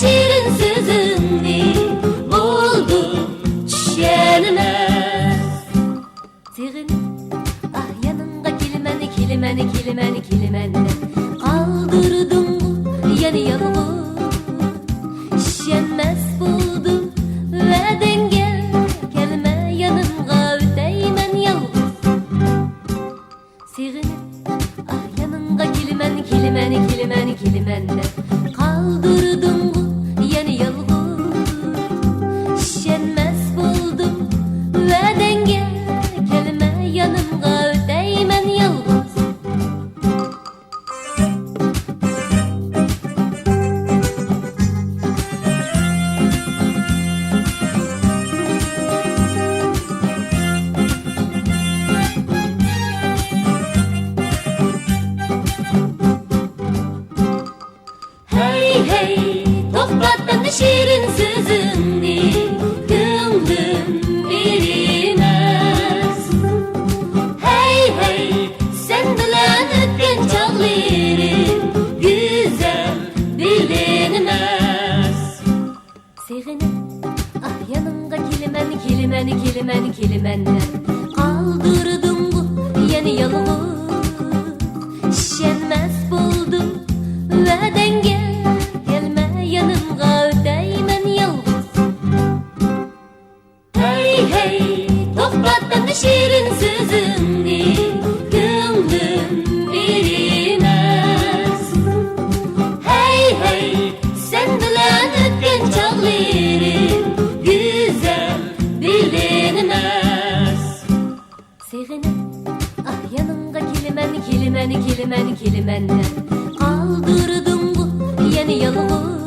şirin sözünni buldu düşenmez. Seğin ah yanınga kilimeni kilimeni kilimeni kilimende kaldırdın yani yalğız işenmez buldum ve denge gelme yanımga öteymen yalğız. Seğin ah yanınga kilimeni kilimeni kilimeni kilimende kaldırdın yani yalğız işenmez buldum ve denge gelme yanımga öteymen yalğız. Hey hey toplattın şirin sözünni gönlüm bilmez. Hey hey sen bilen ötken çağlarım güzel bilinmez. Seğinin ah yanınga kilimeni kilimeni kilimeni kilimende kaldırdın bu yani yalğız işenmez buldum ve denge gelme yanımga öteymen yalğız. Hey hey toplattın şirin sözünni gönlüm bilmez. Hey hey sen bilen ötken çağlarım güzel bilinmez. Seğinin ah yanınga kilimeni kilimeni kilimeni kilimende kaldırdın bu yani yalğız